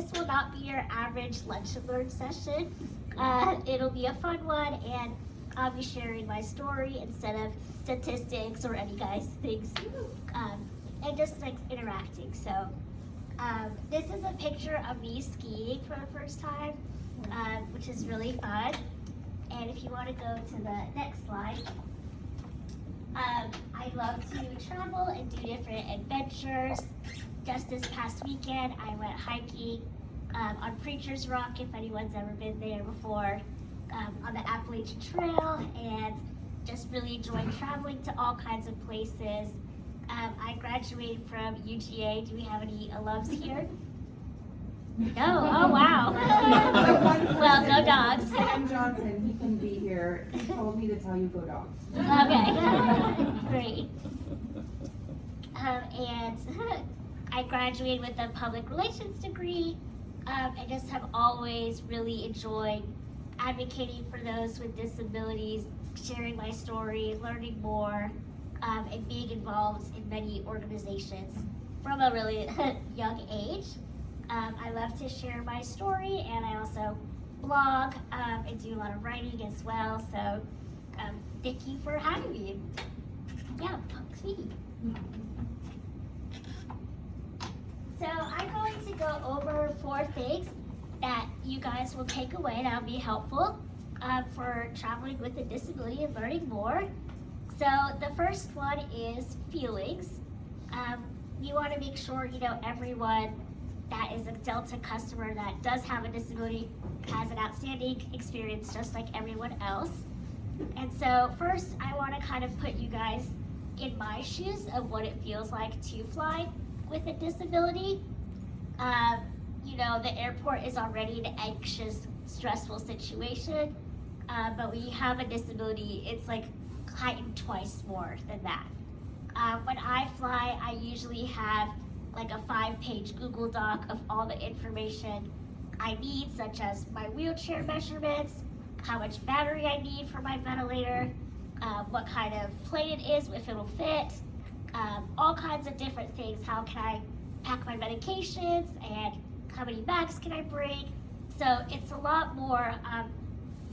this will not be your average lunch and learn session. It'll be a fun one, and I'll be sharing my story instead of statistics or any guys things, and just like interacting. So this is a picture of me skiing for the first time, which is really fun. And if you want to go to the next slide, I love to travel and do different adventures. Just this past weekend, I went hiking on Preacher's Rock, if anyone's ever been there before, on the Appalachian Trail, and just really enjoyed traveling to all kinds of places. I graduated from UGA. Do we have any alums here? No? Oh, wow. Well, go Dogs. Sam Johnson, he can be here. He told me to tell you go Dogs. Okay, great. And I graduated with a public relations degree. I just have always really enjoyed advocating for those with disabilities, sharing my story, learning more, and being involved in many organizations from a really young age. I love to share my story, and I also blog and do a lot of writing as well. So thank you for having me. Yeah, sweetie. So I'm going to go over 4 things that you guys will take away that'll be helpful for traveling with a disability and learning more. So the first one is feelings. You want to make sure you know everyone that is a Delta customer that does have a disability has an outstanding experience just like everyone else. And so first I want to kind of put you guys in my shoes of what it feels like to fly with a disability. You know, the airport is already an anxious, stressful situation, but when you have a disability, it's like heightened twice more than that. When I fly, I usually have like a 5-page Google Doc of all the information I need, such as my wheelchair measurements, how much battery I need for my ventilator, what kind of plane it is, if it'll fit, all kinds of different things. How can I pack my medications, and how many bags can I bring? So it's a lot more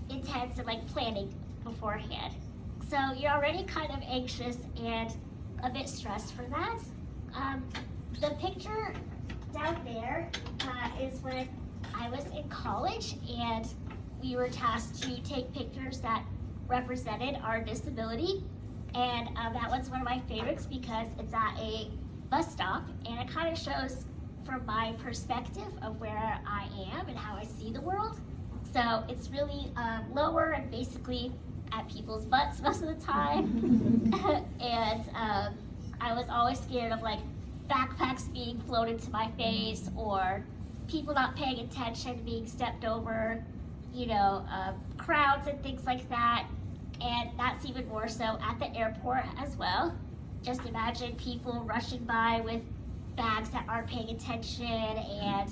intense and like planning beforehand. So you're already kind of anxious and a bit stressed for that. The picture down there is when I was in college, and we were tasked to take pictures that represented our disability. And that was one of my favorites because it's at a bus stop, and it kind of shows from my perspective of where I am and how I see the world. So it's really lower and basically at people's butts most of the time. And I was always scared of like backpacks being floated to my face, or people not paying attention, being stepped over, you know, crowds and things like that. And that's even more so at the airport as well. Just imagine people rushing by with bags that aren't paying attention, and,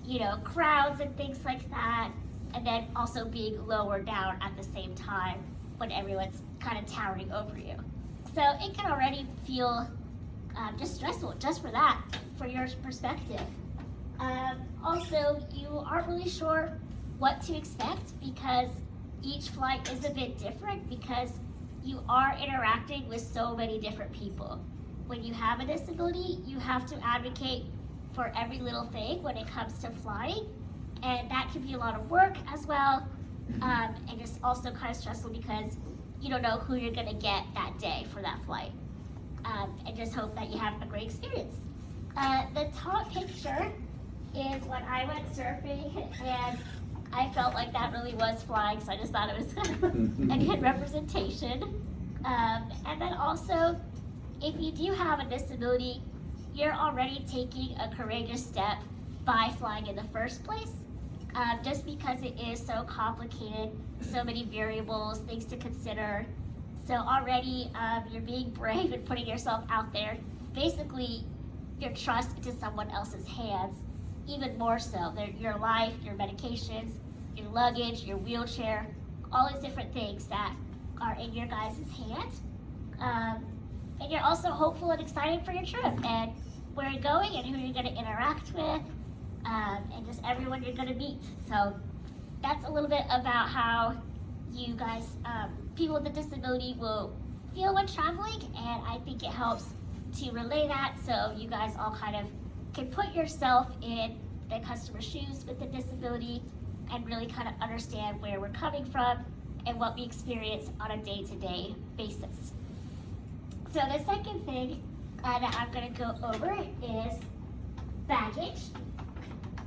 you know, crowds and things like that. And then also being lower down at the same time when everyone's kind of towering over you. So it can already feel just stressful just for that, for your perspective. Also, you aren't really sure what to expect because each flight is a bit different because you are interacting with so many different people. When you have a disability, you have to advocate for every little thing when it comes to flying, and that can be a lot of work as well, and just also kind of stressful because you don't know who you're gonna get that day for that flight, and just hope that you have a great experience. The top picture is when I went surfing, and I felt like that really was flying, so I just thought it was a good representation. And then also, if you do have a disability, you're already taking a courageous step by flying in the first place, just because it is so complicated, so many variables, things to consider. So already you're being brave and putting yourself out there. Basically, your trust into someone else's hands, even more so. Your life, your medications, your luggage, your wheelchair, all these different things that are in your guys' hands. And you're also hopeful and excited for your trip and where you're going and who you're going to interact with, and just just everyone you're gonna meet. So that's a little bit about how you guys, people with a disability will feel when traveling, and I think it helps to relay that so you guys all kind of can put yourself in the customer's shoes with a disability and really kind of understand where we're coming from and what we experience on a day-to-day basis. So the second thing that I'm going to go over is baggage,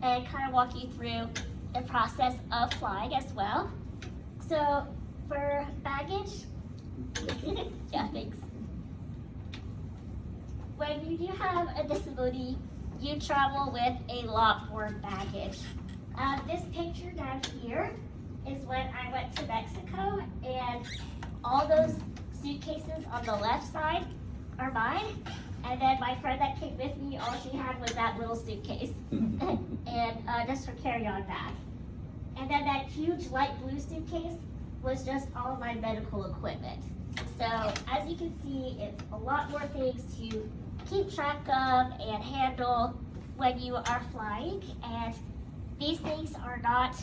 and kind of walk you through the process of flying as well. So for baggage, yeah, thanks. When you do have a disability, you travel with a lot more baggage. This picture down here is when I went to Mexico, and all those suitcases on the left side are mine. And then my friend that came with me, all she had was that little suitcase and just her carry-on bag. And then that huge light blue suitcase was just all of my medical equipment. So as you can see, it's a lot more things to keep track of and handle when you are flying. And these things are not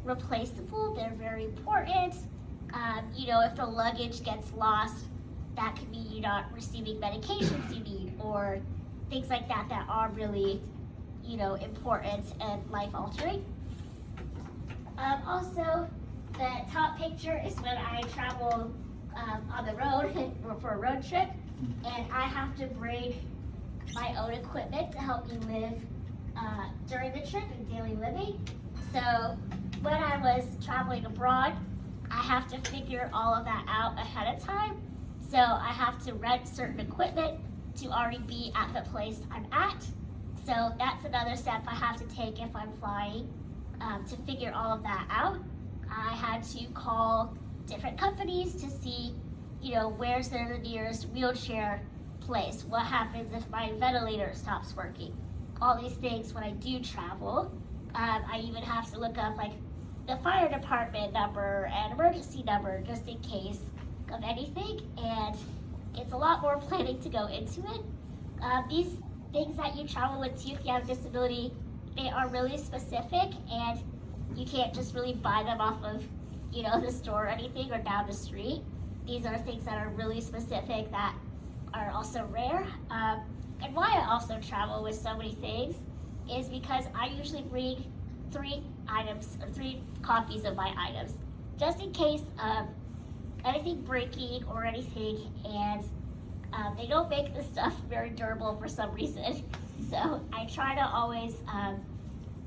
replaceable. They're very important. You know, if the luggage gets lost, that could mean you're not receiving medications you need, or things like that that are really, you know, important and life-altering. Also, the top picture is when I travel on the road for a road trip, and I have to bring my own equipment to help me live during the trip and daily living. So when I was traveling abroad, I have to figure all of that out ahead of time. So I have to rent certain equipment to already be at the place I'm at. So that's another step I have to take if I'm flying to figure all of that out. I had to call different companies to see, you know, where's the nearest wheelchair place? What happens if my ventilator stops working? All these things when I do travel. I even have to look up like the fire department number and emergency number just in case of anything, and it's a lot more planning to go into it. These things that you travel with too, if you have a disability, they are really specific, and you can't just really buy them off of, you know, the store or anything or down the street. These are things that are really specific that are also rare. And why I also travel with so many things is because I usually bring 3 items or 3 copies of my items, just in case of anything breaking or anything, and they don't make this stuff very durable for some reason. So I try to always,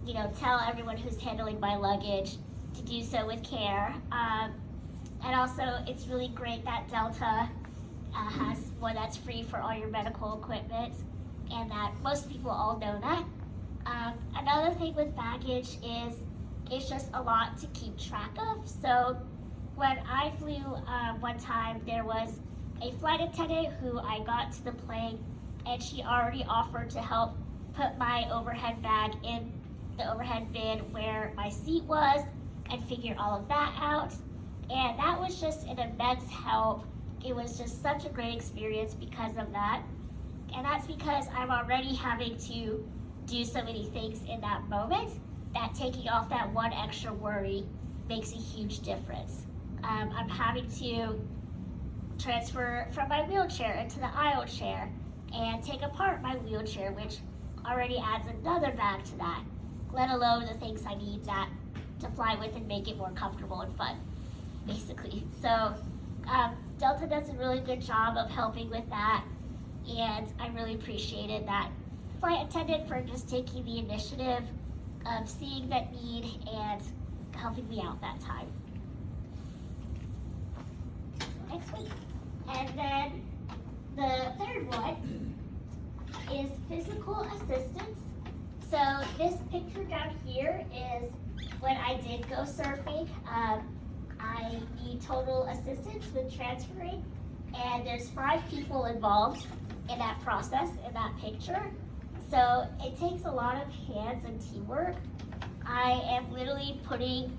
you know, tell everyone who's handling my luggage to do so with care. And also, it's really great that Delta has one that's free for all your medical equipment, and that most people all know that. Another thing with baggage is it's just a lot to keep track of. So when I flew one time, there was a flight attendant who I got to the plane, and she already offered to help put my overhead bag in the overhead bin where my seat was and figure all of that out. And that was just an immense help. It was just such a great experience because of that. And that's because I'm already having to do so many things in that moment that taking off that one extra worry makes a huge difference. I'm having to transfer from my wheelchair into the aisle chair and take apart my wheelchair, which already adds another bag to that, let alone the things I need that to fly with and make it more comfortable and fun, basically. So Delta does a really good job of helping with that, and I really appreciated that flight attendant for just taking the initiative of seeing that need and helping me out that time. Next week. And then the third one is physical assistance. So this picture down here is when I did go surfing. I need total assistance with transferring, and there's 5 people involved in that process, in that picture. So it takes a lot of hands and teamwork. I am literally putting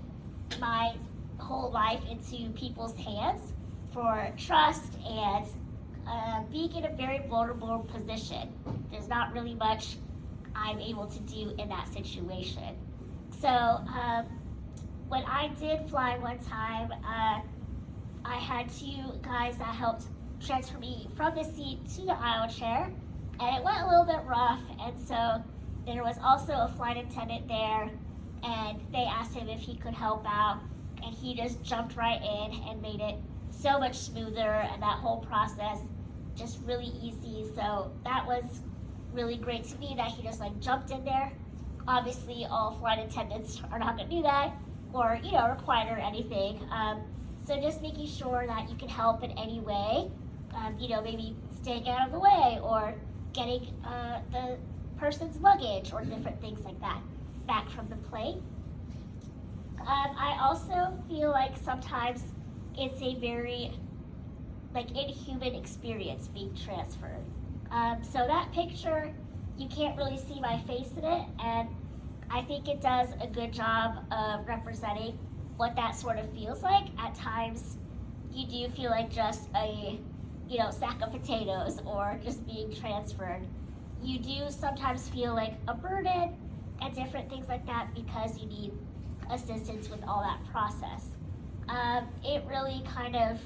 my whole life into people's hands for trust and being in a very vulnerable position. There's not really much I'm able to do in that situation. So when I did fly one time, I had two guys that helped transfer me from the seat to the aisle chair, and it went a little bit rough, and so there was also a flight attendant there, and they asked him if he could help out, and he just jumped right in and made it so much smoother, and that whole process just really easy. So that was really great to me that he just like jumped in there. Obviously all flight attendants are not going to do that, or required or anything. So just making sure that you can help in any way, maybe staying out of the way or getting the person's luggage or different things like that back from the plane. I also feel like sometimes it's a very inhuman experience being transferred. So that picture, you can't really see my face in it, and I think it does a good job of representing what that sort of feels like. At times, you do feel like just a sack of potatoes or just being transferred. You do sometimes feel like a burden and different things like that because you need assistance with all that process. It really kind of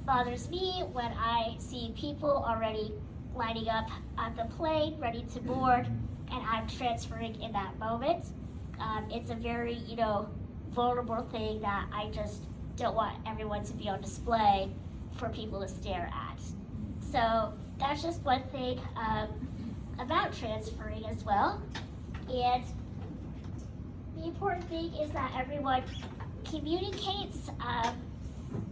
bothers me when I see people already lining up at the plane, ready to board, and I'm transferring in that moment. It's a very, vulnerable thing that I just don't want everyone to be on display for people to stare at. So that's just one thing about transferring as well. And the important thing is that everyone communicates.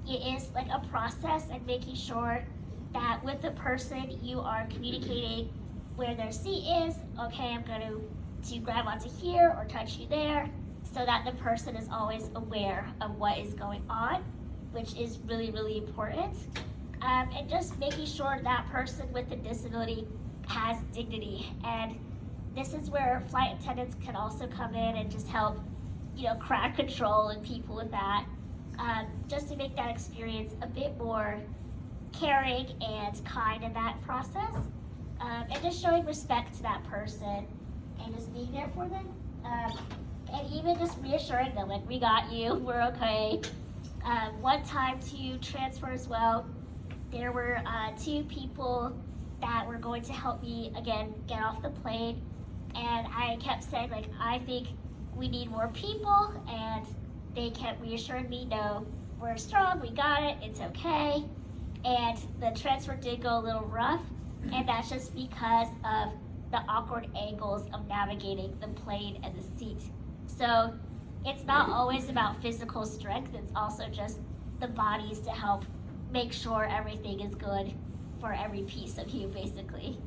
It is like a process, and making sure that with the person you are communicating where their seat is. Okay, I'm going to grab onto here or touch you there, so that the person is always aware of what is going on, which is really, really important. And just making sure that person with the disability has dignity. And this is where flight attendants can also come in and just help, crowd control and people with that, just to make that experience a bit more caring and kind in that process, and just showing respect to that person and just being there for them, and even just reassuring them, like, we got you, we're okay. One time to transfer as well, there were two people that were going to help me again get off the plane, and I kept saying, like, I think we need more people, and they kept reassuring me, no, we're strong, we got it, it's okay. And the transfer did go a little rough, and that's just because of the awkward angles of navigating the plane and the seat. So it's not always about physical strength, it's also just the bodies to help make sure everything is good for every piece of you, basically.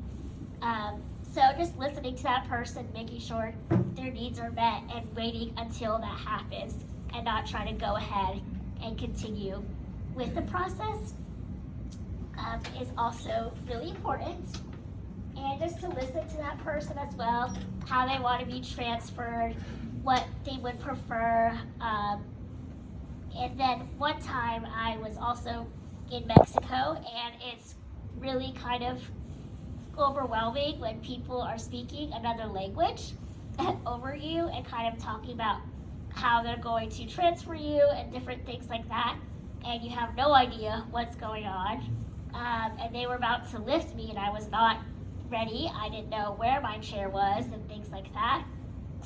So just listening to that person, making sure their needs are met, and waiting until that happens, and not trying to go ahead and continue with the process, is also really important. And just to listen to that person as well, how they want to be transferred, what they would prefer. And then one time I was also in Mexico, and it's really kind of overwhelming when people are speaking another language over you and kind of talking about how they're going to transfer you and different things like that, and you have no idea what's going on. And they were about to lift me, and I was not ready. I didn't know where my chair was and things like that.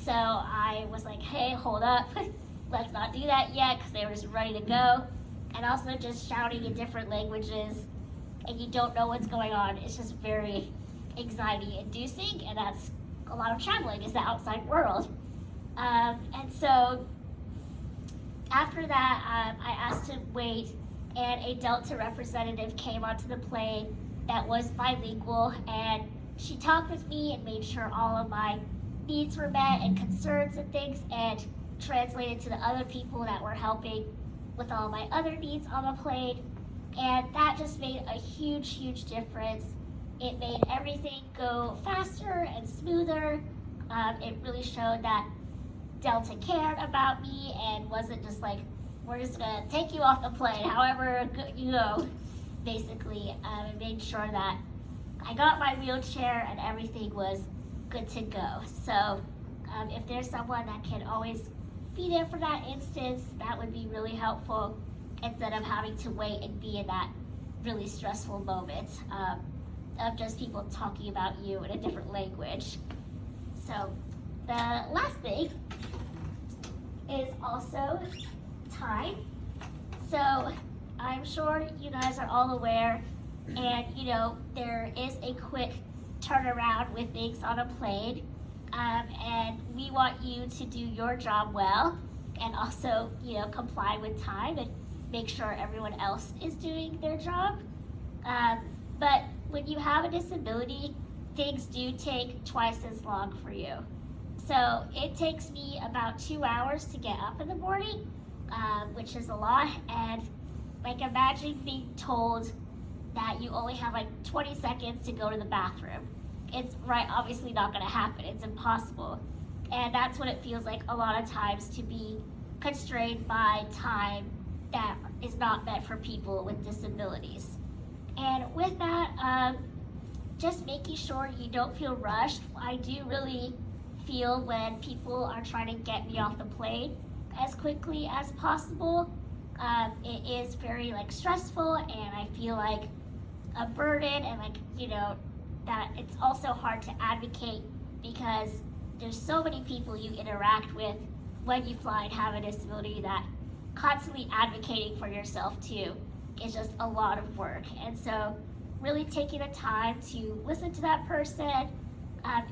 So I was like, hey, hold up, let's not do that yet, because they were just ready to go. And also just shouting in different languages, and you don't know what's going on. It's just very anxiety inducing, and that's a lot of traveling, is the outside world. And so after that, I asked to wait, and a Delta representative came onto the plane that was bilingual, and she talked with me and made sure all of my needs were met and concerns and things, and translated to the other people that were helping with all my other needs on the plane. And that just made a huge, huge difference. It made everything go faster and smoother. It really showed that Delta cared about me and wasn't just like, we're just gonna take you off the plane, however you go, basically. It made sure that I got my wheelchair and everything was good to go. So If there's someone that can always be there for that instance, that would be really helpful instead of having to wait and be in that really stressful moment of just people talking about you in a different language. So the last thing is also time. So I'm sure you guys are all aware, and there is a quick turnaround with things on a plane, and we want you to do your job well and also comply with time and make sure everyone else is doing their job. But when you have a disability, things do take twice as long for you. So it takes me about 2 hours to get up in the morning, which is a lot. And imagine being told that you only have 20 seconds to go to the bathroom. It's obviously not going to happen. It's impossible. And that's what it feels like a lot of times, to be constrained by time that is not meant for people with disabilities. And with that, just making sure you don't feel rushed. I do really feel when people are trying to get me off the plane as quickly as possible. It is very stressful, and I feel like a burden, and that it's also hard to advocate because there's so many people you interact with when you fly and have a disability that constantly advocating for yourself too is just a lot of work. And so really taking the time to listen to that person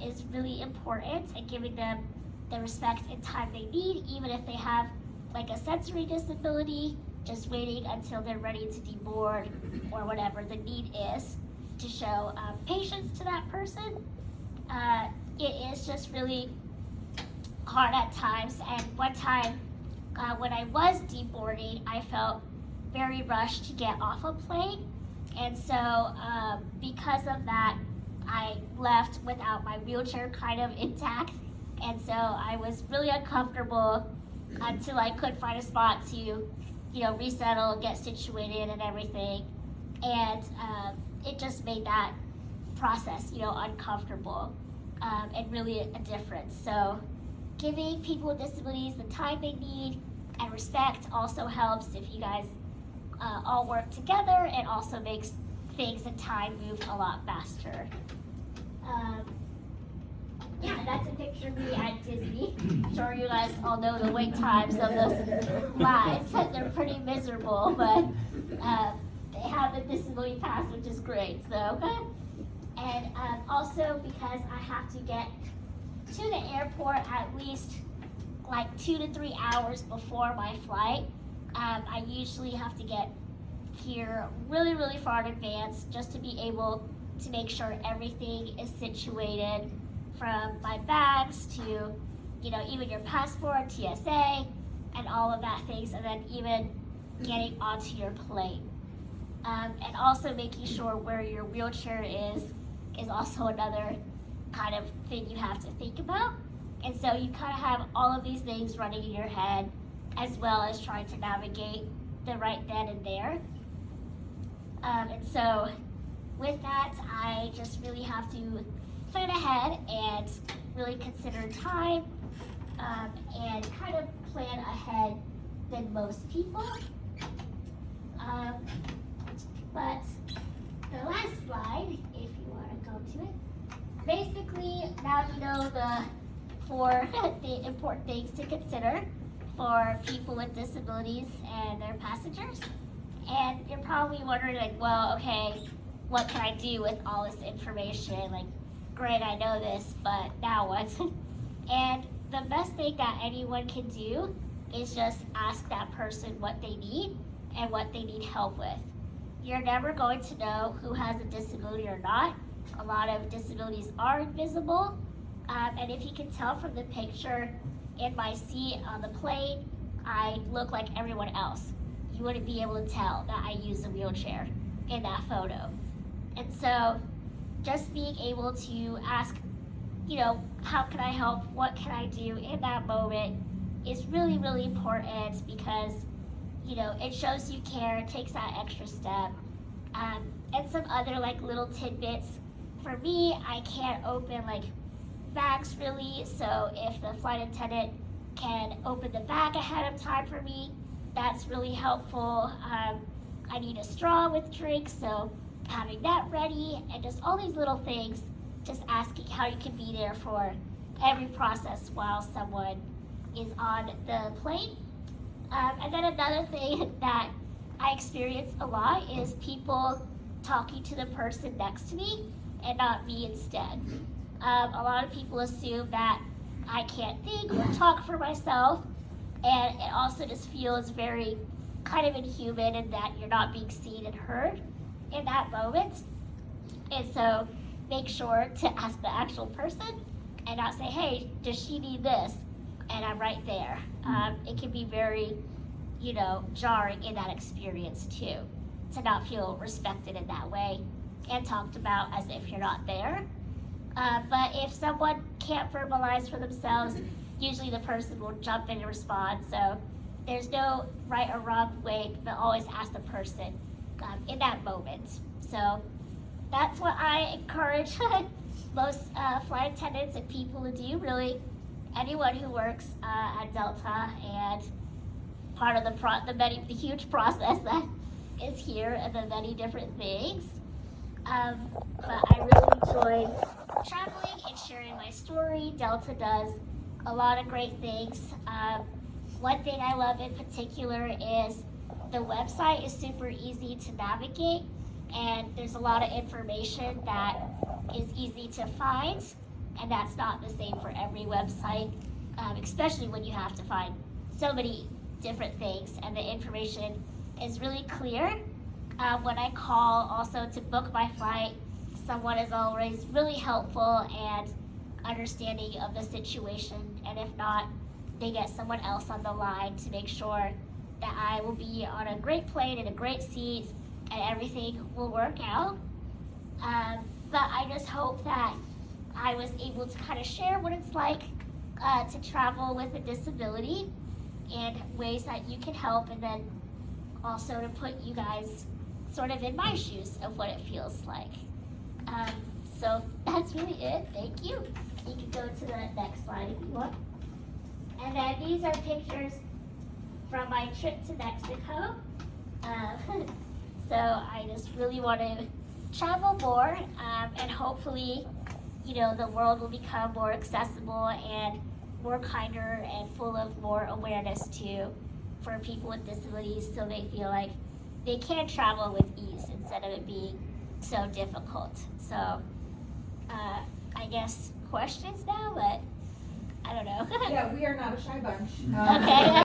is really important, and giving them the respect and time they need, even if they have a sensory disability, just waiting until they're ready to deboard or whatever the need is, to show patience to that person. It is just really hard at times, and one time when I was deboarding, I felt very rushed to get off a plane, and so because of that, I left without my wheelchair kind of intact, and so I was really uncomfortable until I could find a spot to resettle, get situated and everything, and it just made that process uncomfortable, and really a difference. So giving people with disabilities the time they need and respect also helps if you guys all work together, and also makes things and time move a lot faster. Yeah, that's a picture of me at Disney. I'm sure you guys all know the wait times of those lines. They're pretty miserable, but they have the disability pass, which is great. So, and also because I have to get to the airport at least 2 to 3 hours before my flight, I usually have to get here really, really far in advance, just to be able to make sure everything is situated, from my bags to, even your passport, TSA, and all of that things, and then even getting onto your plane. And also making sure where your wheelchair is also another kind of thing you have to think about. And so you kind of have all of these things running in your head, as well as trying to navigate the right then and there. And so with that, I just really have to plan ahead and really consider time, and kind of plan ahead than most people. But the last slide, if you want to go to it, basically now you know the 4 the important things to consider for people with disabilities and their passengers. And you're probably wondering well, okay, what can I do with all this information? Great, I know this, but now what? And the best thing that anyone can do is just ask that person what they need and what they need help with. You're never going to know who has a disability or not. A lot of disabilities are invisible, and if you can tell from the picture in my seat on the plane, I look like everyone else. You wouldn't be able to tell that I use a wheelchair in that photo. And so just being able to ask, how can I help? What can I do in that moment is really, really important, because, it shows you care, it takes that extra step. And some other little tidbits. For me, I can't open bags really, so if the flight attendant can open the bag ahead of time for me, that's really helpful. I need a straw with drinks, so having that ready, and just all these little things, just asking how you can be there for every process while someone is on the plane. And then another thing that I experience a lot is people talking to the person next to me and not me instead. A lot of people assume that I can't think or talk for myself, and it also just feels very kind of inhuman in that you're not being seen and heard in that moment. And so make sure to ask the actual person and not say, hey, does she need this? And I'm right there. It can be very, jarring in that experience too, to not feel respected in that way and talked about as if you're not there. But if someone can't verbalize for themselves, usually the person will jump in and respond. So there's no right or wrong way, but always ask the person in that moment. So that's what I encourage most flight attendants and people to do, really anyone who works at Delta, and part of the huge process that is here and the many different things. But I really enjoyed traveling and sharing my story. Delta does a lot of great things. One thing I love in particular is the website is super easy to navigate, and there's a lot of information that is easy to find, and that's not the same for every website, especially when you have to find so many different things, and the information is really clear. When I call also to book my flight, someone is always really helpful and understanding of the situation, and if not, they get someone else on the line to make sure that I will be on a great plane in a great seat and everything will work out. But I just hope that I was able to kind of share what it's like to travel with a disability and ways that you can help, and then also to put you guys sort of in my shoes of what it feels like. So that's really it. Thank you. You can go to the next slide if you want. And then these are pictures from my trip to Mexico. So I just really want to travel more, and hopefully, the world will become more accessible and more kinder and full of more awareness too for people with disabilities, so they feel like they can travel with ease instead of it being so difficult. So I guess questions now, but I don't know. Yeah, we are not a shy bunch. Okay.